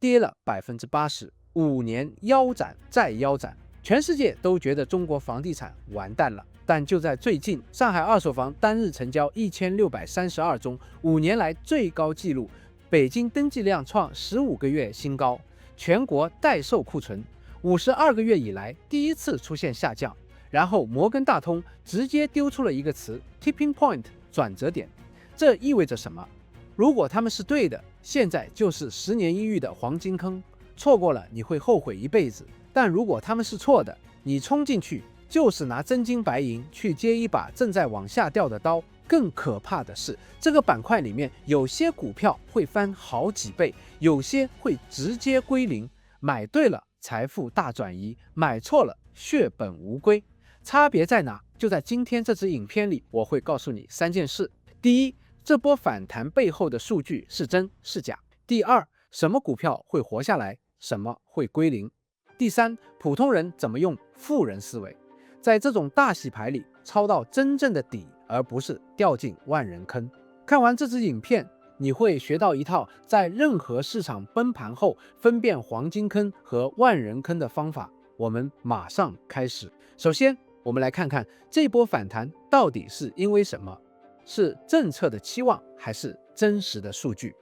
跌了80%，5年腰斬再腰斬，全世界都覺得中國房地產完蛋了。但就在最近，上海二手房單日成交1632宗，5年來最高紀錄；北京登記量創15個月新高，全國待售庫存52個月以來第一次出現下降。然後摩根大通直接丟出了一個詞 tipping point 轉折點，這意味着什麼？如果他們是對的，現在就是10年一遇的黃金坑，錯過了你會後悔一輩子；但如果他們是錯的，你衝進去就是拿真金白銀去接一把正在往下掉的刀。更可怕的是，這個板塊裡面有些股票會翻好幾倍，有些會直接歸零。買對了，財富大轉移；買錯了，血本無歸。差別在哪？就在今天這支影片裡，我會告訴你3件事。第一，這波反彈背後的數據是真是假。第二，什麼股票會活下來，什麼會歸零。第三，普通人怎麼用富人思維，在這種大洗牌裡抄到真正的底，而不是掉進萬人坑。看完這支影片，你會學到一套在任何市場崩盤後分辨黃金坑和萬人坑的方法。我們馬上開始。首先，我們來看看這波反彈到底是因為什麼？是政策的期望，還是真實的數據？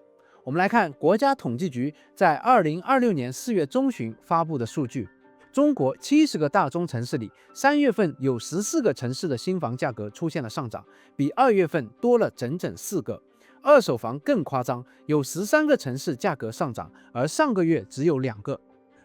我們來看國家統計局在2026年4月中旬發布的數據。中國70個大中城市裡，3月份有14個城市的新房價格出現了上漲，比2月份多了整整4個。二手房更誇張，有13個城市價格上漲，而上個月只有2個。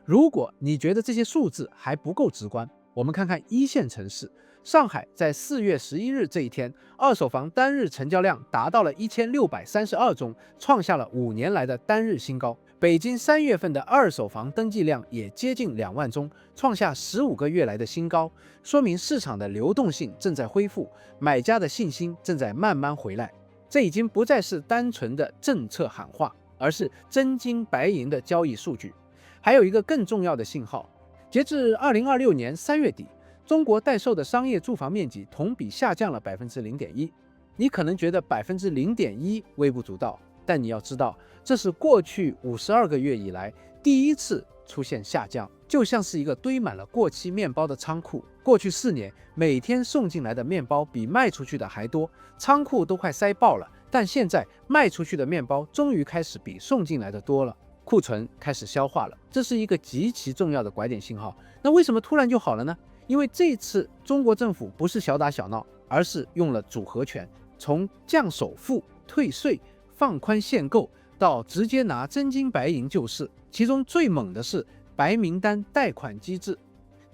如果你覺得這些數字還不夠直觀，我們看看一線城市。上海在4月11日這一天，二手房單日成交量達到了1632宗，創下了5年來的單日新高。北京3月份的二手房登記量也接近2萬宗，創下15個月來的新高，說明市場的流動性正在恢復，買家的信心正在慢慢回來。這已經不再是單純的政策喊話，而是真金白銀的交易數据。還有一個更重要的信號，截至2026年3月底，中國待售的商業住房面積同比下降了0.1%。你可能覺得0.1%微不足道，但你要知道，這是過去52個月以來第一次出現下降，就像是一個堆滿了過期面包的倉庫。過去4年，每天送進來的面包比賣出去的還多，倉庫都快塞爆了。但現在賣出去的面包終於開始比送進來的多了，庫存開始消化了，這是一個極其重要的拐點信號。那為什麼突然就好了呢？因為這次中國政府不是小打小鬧，而是用了組合拳，從降首付、退稅、放寬限購到直接拿真金白銀救市。其中最猛的是白名單貸款機制。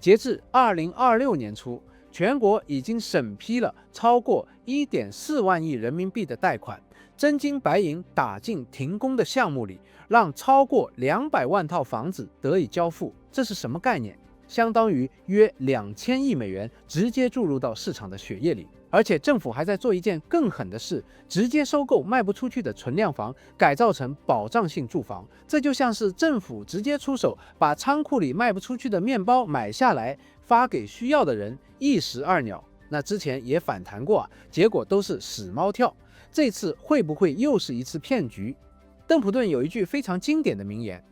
截至2026年初，全國已經審批了超過1.4萬億人民幣的貸款，真金白銀打進停工的項目裡，讓超過200萬套房子得以交付。這是什麼概念？相當於約2000億美元直接注入到市场的血液裡。而且政府還在做一件更狠的事，直接收购賣不出去的存量房，改造成保障性住房。这就像是政府直接出手，把仓庫裡賣不出去的面包買下來，發給需要的人，一石二鳥。那之前也反彈過啊，結果都是死貓跳。這次會不會又是一次騙局？鄧普頓有一句非常經典的名言：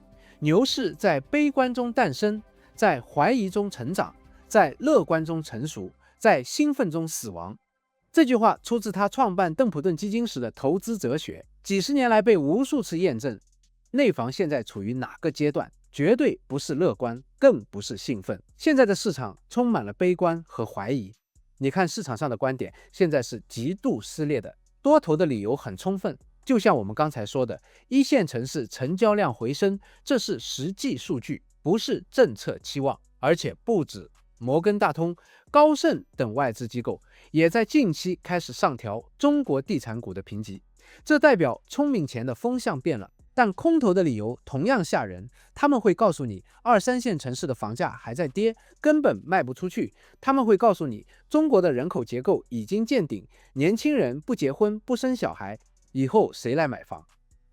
牛市在悲觀中誕生，在懷疑中成長，在樂觀中成熟，在興奮中死亡。這句話出自他創辦鄧普頓基金時的投資哲學，幾十年來被無數次驗證。內房現在處於哪個階段？絕對不是樂觀，更不是興奮。現在的市場充滿了悲觀和懷疑。你看市場上的觀點現在是極度撕裂的，多頭的理由很充分。就像我們剛才說的，一線城市成交量回升，這是實際數據，不是政策期望。而且不止摩根大通、高盛等外資機構也在近期開始上調中國地產股的評級，這代表聰明錢的風向變了。但空頭的理由同樣嚇人，他們會告訴你2、3線城市的房價還在跌，根本賣不出去。他們會告訴你中國的人口結構已經見頂，年輕人不結婚不生小孩，以後誰來買房？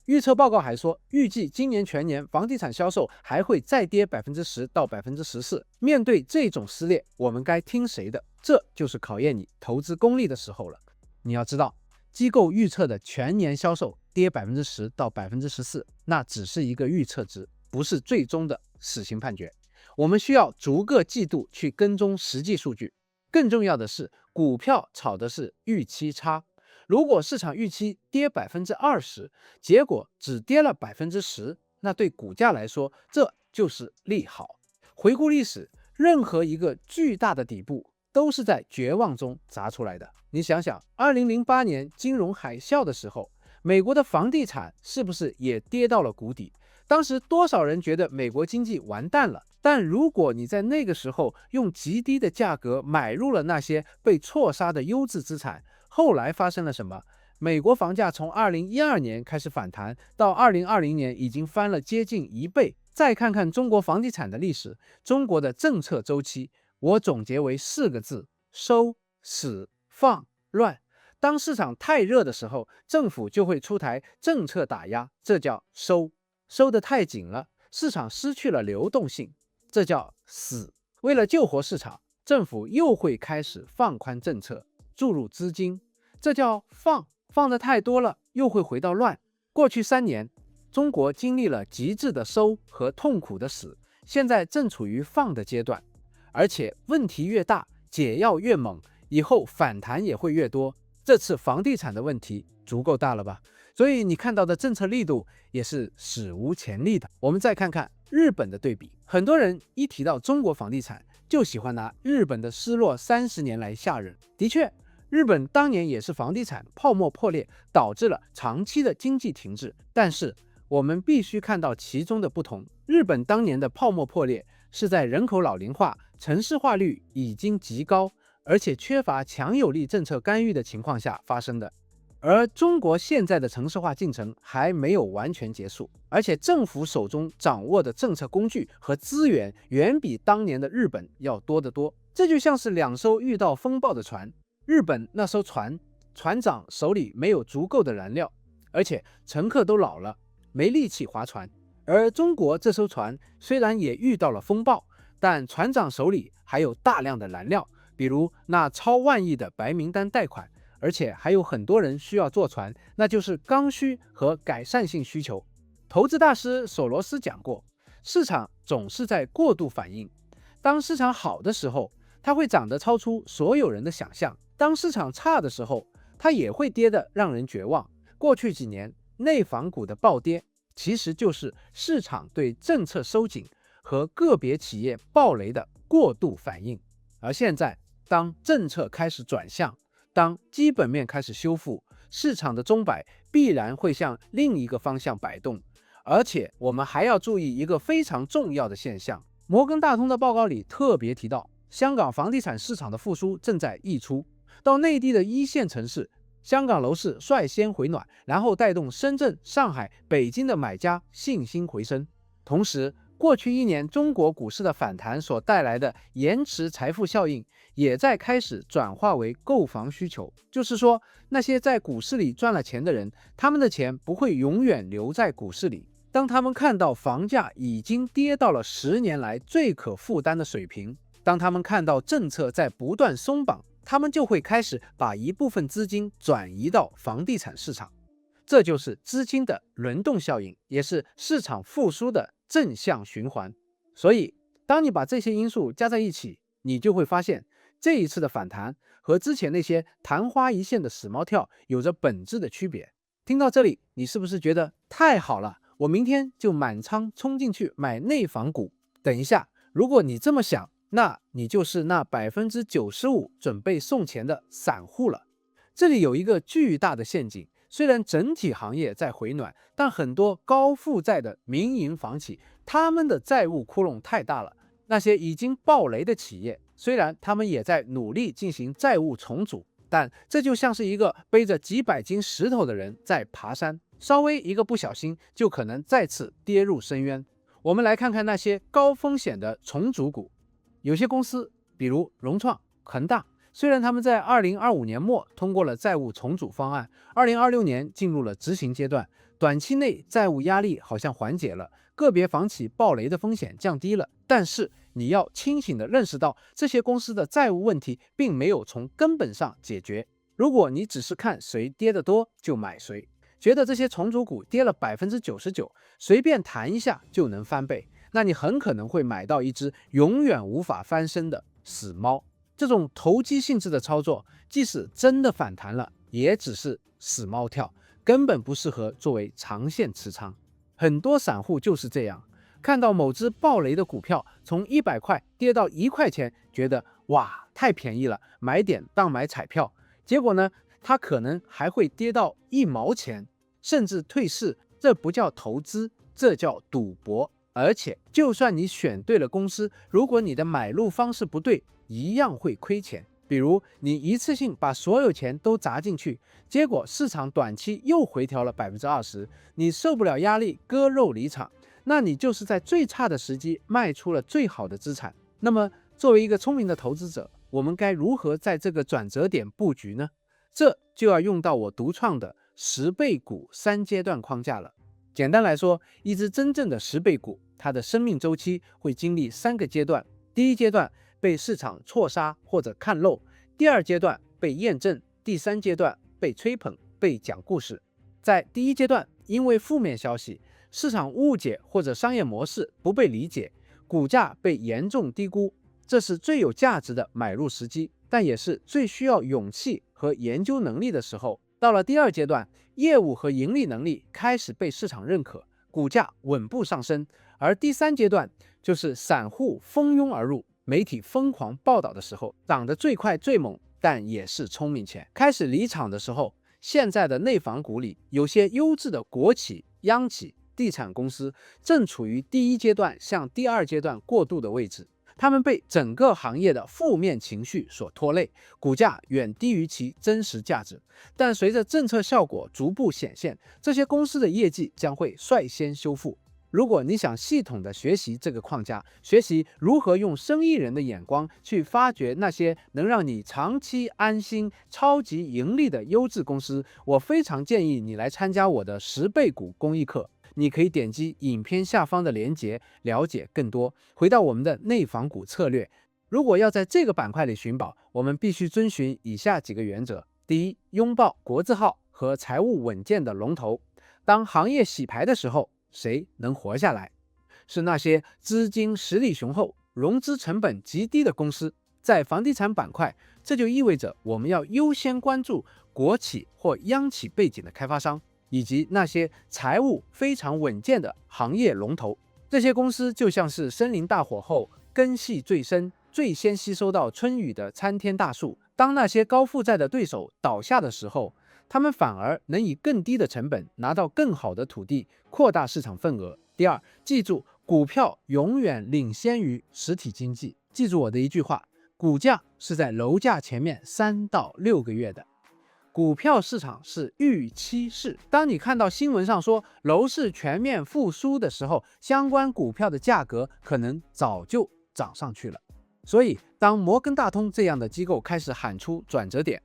預測報告還說，預計今年全年房地產銷售還會再跌10%到14%。面對這種撕裂，我們該聽誰的？這就是考驗你投資功力的時候了。你要知道，機構預測的全年銷售跌10%到14%，那只是一個預測值。不是最終的死刑判決。我們需要逐個季度去跟蹤實際數據。更重要的是，股票炒的是預期差。如果市場預期跌20%，結果只跌了10%，那對股價來說，這就是利好。回顧歷史，任何一個巨大的底部都是在絕望中砸出來的。你想想，2008年金融海嘯的時候，美國的房地產是不是也跌到了谷底？當時多少人覺得美國經濟完蛋了？但如果你在那個時候用極低的價格買入了那些被錯殺的優質資產，後來發生了什麼？美國房價從2012年開始反彈，到2020年已經翻了接近1倍。再看看中國房地產的歷史，中國的政策周期，我總結為4個字：收、死、放、亂。當市場太熱的時候，政府就會出台政策打壓，這叫收。收得太緊了，市場失去了流動性，這叫死。為了救活市場，政府又會開始放寬政策，注入資金，這叫放。放得太多了，又會回到亂。過去3年，中國經歷了極致的收和痛苦的死，現在正處於放的階段，而且問題越大，解藥越猛，以後反彈也會越多。這次房地產的問題足夠大了吧？所以你看到的政策力度也是史無前例的。我們再看看日本的對比，很多人一提到中國房地產，就喜歡拿日本的失落30年來嚇人。的確，日本當年也是房地產泡沫破裂，導致了長期的經濟停滯。但是我們必須看到其中的不同。日本當年的泡沫破裂是在人口老齡化、城市化率已經極高，而且缺乏強有力政策干預的情況下發生的。而中國現在的城市化進程還沒有完全結束，而且政府手中掌握的政策工具和資源遠比當年的日本要多得多。這就像是2艘遇到風暴的船，日本那艘船，船長手裡沒有足夠的燃料，而且乘客都老了，沒力氣划船。而中國這艘船雖然也遇到了風暴，但船長手裡還有大量的燃料，比如那超萬億的白名單貸款。而且還有很多人需要坐船，那就是剛需和改善性需求。投資大師索羅斯講過，市場總是在過度反應。當市場好的時候，它會漲得超出所有人的想象；當市場差的時候，它也會跌得讓人絕望。過去幾年內房股的暴跌，其實就是市場對政策收緊和個別企業暴雷的過度反應。而現在，當政策開始轉向，當基本面開始修復，市場的鐘擺必然會向另一個方向擺動。而且我們還要注意一個非常重要的現象，摩根大通的報告裡特別提到，香港房地產市場的復甦正在溢出到內地的1線城市，香港樓市率先回暖，然後帶動深圳、上海、北京的買家信心回升。同時，過去1年中國股市的反彈所帶來的延遲財富效應，也在開始轉化為購房需求。就是說，那些在股市裡賺了錢的人，他們的錢不會永遠留在股市裡。當他們看到房價已經跌到了10年來最可負擔的水平，當他們看到政策在不斷鬆綁，他們就會開始把一部分資金轉移到房地產市場。這就是資金的輪動效應，也是市場復甦的正向循環。所以，當你把這些因素加在一起，你就會發現，這一次的反彈和之前那些曇花一現的死貓跳有着本質的區別。聽到這裡，你是不是覺得太好了？我明天就滿倉衝進去買內房股。等一下，如果你這麼想，那你就是那95%準備送錢的散戶了。這裡有一個巨大的陷阱。雖然整體行業在回暖，但很多高負債的民營房企，他們的債務窟窿太大了。那些已經爆雷的企業，雖然他們也在努力進行債務重組，但這就像是一個背着幾百斤石頭的人在爬山，稍微一個不小心就可能再次跌入深淵。我們來看看那些高風險的重組股，有些公司，比如融創、恆大。雖然他們在2025年末通過了債務重組方案，2026年進入了執行階段，短期內債務壓力好像緩解了，個別房企爆雷的風險降低了。但是你要清醒地認識到，這些公司的債務問題並沒有從根本上解決。如果你只是看誰跌得多就買誰，覺得這些重組股跌了99%，隨便彈一下就能翻倍，那你很可能會買到一隻永遠無法翻身的死貓。這種投機性質的操作，即使真的反彈了，也只是死貓跳，根本不適合作為長線持倉。很多散戶就是這樣，看到某隻暴雷的股票從100塊跌到1塊錢，覺得哇太便宜了，買點當買彩票。結果呢，它可能還會跌到1毛錢，甚至退市。這不叫投資，這叫賭博。而且就算你選對了公司，如果你的買入方式不對，一樣會虧錢。比如你一次性把所有錢都砸進去，結果市場短期又回調了20%，你受不了壓力割肉離場，那你就是在最差的时机賣出了最好的資產。那麼作為一個聰明的投資者，我們該如何在這個轉折點布局呢？這就要用到我獨創的10倍股3階段框架了。簡單來說，一隻真正的10倍股，它的生命週期會經歷3個階段。第一階段被市場錯殺或者看漏，第二階段被驗證，第三階段被吹捧、被講故事。在第一階段，因為負面消息、市場誤解或者商業模式不被理解，股價被嚴重低估，這是最有價值的買入時機，但也是最需要勇氣和研究能力的時候。到了第二階段，業務和盈利能力開始被市場認可，股價穩步上升。而第三階段就是散戶蜂擁而入，媒體瘋狂報道的時候，漲得最快最猛，但也是聰明錢。開始離場的時候，現在的內房股裡有些優質的國企、央企、地產公司正處於第一階段向第二階段過渡的位置。他們被整個行業的負面情緒所拖累，股價遠低於其真實價值。但隨着政策效果逐步顯現，這些公司的業績將會率先修復。如果你想系統的學習這個框架，學習如何用生意人的眼光去發掘那些能讓你長期安心、超級盈利的優質公司，我非常建議你來參加我的10倍股公益課。你可以點擊影片下方的鏈接了解更多。回到我們的內房股策略，如果要在這個板塊裡尋寶，我們必須遵循以下幾個原則：第一，擁抱國字號和財務穩健的龍頭。當行業洗牌的時候，誰能活下來？是那些資金實力雄厚、融資成本極低的公司。在房地產板塊，這就意味着我們要優先關注國企或央企背景的開發商，以及那些財務非常穩健的行業龍頭。這些公司就像是森林大火後根系最深、最先吸收到春雨的參天大樹。當那些高負債的對手倒下的時候，他們反而能以更低的成本拿到更好的土地，擴大市场份額。第二，記住，股票永遠領先於實體經濟。記住我的一句話，股價是在樓價前面3到6個月的。股票市場是預期市，當你看到新聞上說樓市全面復甦的時候，相關股票的價格可能早就漲上去了。所以，當摩根大通這樣的機構開始喊出轉折點，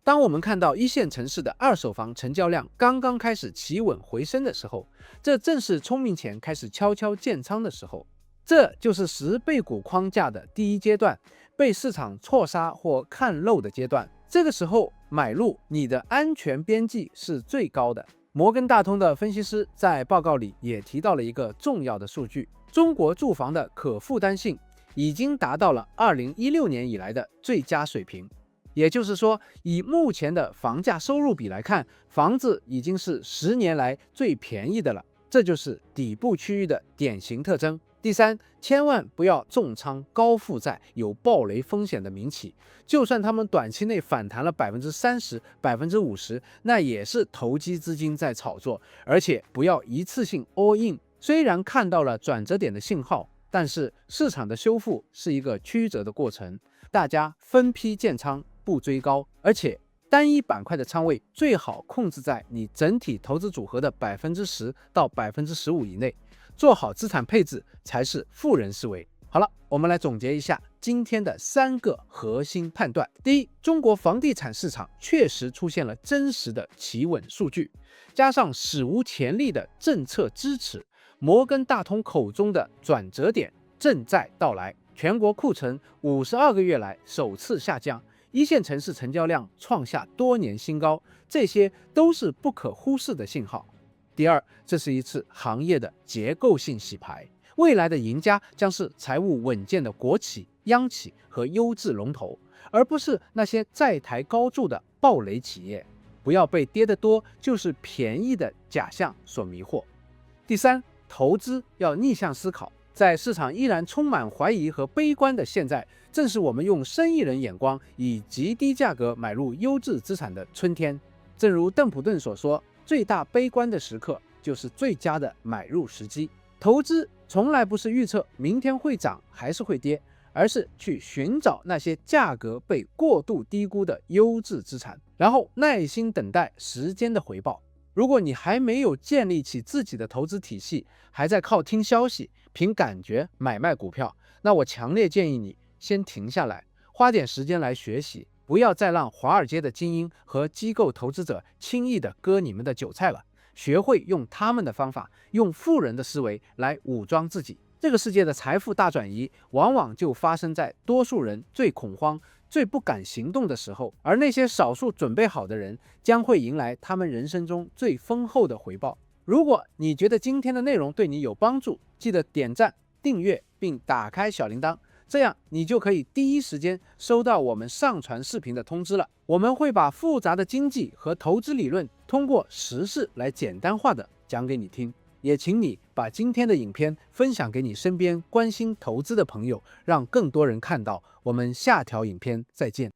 當我們看到一線城市的二手房成交量剛剛開始企穩回升的時候，這正是聰明錢開始悄悄建倉的時候。這就是10倍股框架的第一階段，被市場錯殺或看漏的階段。這個時候買入，你的安全邊際是最高的。摩根大通的分析師在報告裡也提到了一個重要的數据：中國住房的可負擔性已經達到了2016年以來的最佳水平。也就是說，以目前的房價收入比來看，房子已經是10年來最便宜的了。這就是底部區域的典型特徵。第三，千萬不要重倉高負債、有暴雷風險的民企，就算他們短期內反彈了30%、50%，那也是投機資金在炒作。而且不要一次性 all in。雖然看到了轉折點的信號，但是市場的修復是一個曲折的過程。大家分批建倉，不追高，而且單一板塊的倉位最好控制在你整體投資組合的10%到15%以內。做好資產配置才是富人思維。好了，我們來總結一下今天的3個核心判斷。第一，中國房地產市場確實出現了真實的企穩數據，加上史無前例的政策支持，摩根大通口中的轉折點正在到來。全國庫存52個月來首次下降，一線城市成交量創下多年新高，這些都是不可忽視的信號。第二，這是一次行業的結構性洗牌，未來的贏家將是財務穩健的國企、央企和優質龍頭，而不是那些債台高築的暴雷企業。不要被跌得多就是便宜的假象所迷惑。第三，投資要逆向思考，在市場依然充滿懷疑和悲觀的現在，正是我們用生意人眼光以極低價格買入優質資產的春天。正如鄧普頓所說，最大悲觀的時刻就是最佳的買入時機。投資從來不是預測明天會漲還是會跌，而是去尋找那些價格被過度低估的優質資產，然後耐心等待時間的回報。如果你還沒有建立起自己的投資體系，還在靠聽消息、憑感覺買賣股票，那我強烈建議你先停下來，花點時間來學習，不要再讓華爾街的精英和機構投資者輕易地割你們的韭菜了。學會用他們的方法，用富人的思維來武裝自己。這個世界的財富大轉移，往往就發生在多數人最恐慌、最不敢行動的時候，而那些少數準備好的人，將會迎來他們人生中最豐厚的回報。如果你覺得今天的內容對你有幫助，記得點讚、訂閱並打開小鈴鐺，這樣你就可以第一時間收到我們上傳視頻的通知了。我們會把複雜的經濟和投資理論通過實事來簡單化的講給你聽，也請你把今天的影片分享給你身邊關心投資的朋友，讓更多人看到。我們下條影片再見。